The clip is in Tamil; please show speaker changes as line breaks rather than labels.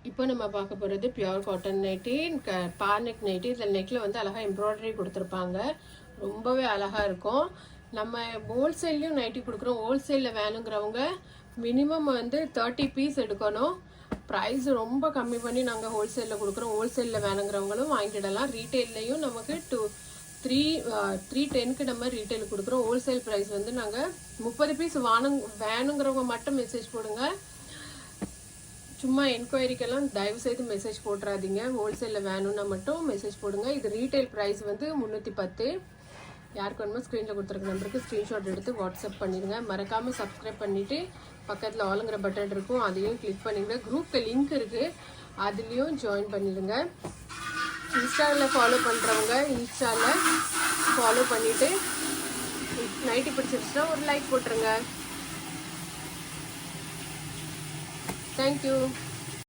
இப்போ நம்ம பார்க்க போகிறது பியூர் காட்டன் நைட்டி, பார் நெக் நைட்டி. இதில் நெக்கில் வந்து அழகாக எம்ப்ராய்டரி கொடுத்துருப்பாங்க, ரொம்பவே அழகாக இருக்கும். நம்ம ஹோல்சேல்லையும் நைட்டி கொடுக்குறோம். ஹோல்சேலில் வேணுங்கிறவங்க மினிமம் வந்து 30 பீஸ் எடுக்கணும். ப்ரைஸ் ரொம்ப கம்மி பண்ணி நாங்கள் ஹோல்சேலில் கொடுக்குறோம். ஹோல்சேலில் வேணுங்கிறவங்களும் வாங்கிடலாம். ரீட்டெயிலையும் நமக்கு 310க்கு நம்ம ரீட்டைல் கொடுக்குறோம். ஹோல்சேல் ப்ரைஸ் வந்து நாங்கள் 30 பீஸ் வேணுங்கிறவங்க மட்டும் மெசேஜ் போடுங்க. சும்மா என்கொயரிக்கெல்லாம் தயவு செய்து மெசேஜ் போட்டுறாதீங்க. ஹோல்சேலில் வேணும்னா மட்டும் மெசேஜ் போடுங்க. இது ரீட்டைல் ப்ரைஸ் வந்து 310. யாருக்கு வேணுமோ ஸ்க்ரீனில் கொடுத்துருக்க நம்பருக்கு ஸ்க்ரீன்ஷாட் எடுத்து வாட்ஸ்அப் பண்ணிடுங்க. மறக்காமல் சப்ஸ்கிரைப் பண்ணிவிட்டு பக்கத்தில் ஆளுங்கிற பட்டன் இருக்கும், அதையும் கிளிக் பண்ணிடுங்க. குரூப்பில் லிங்க் இருக்குது, அதுலேயும் ஜாயின் பண்ணிடுங்க. இன்ஸ்டாவில் ஃபாலோ பண்ணுறவங்க இன்ஸ்டாவில் ஃபாலோ பண்ணிவிட்டு நைட்டி பிடிச்சிருச்சுன்னா ஒரு லைக் போட்டுருங்க. Thank you.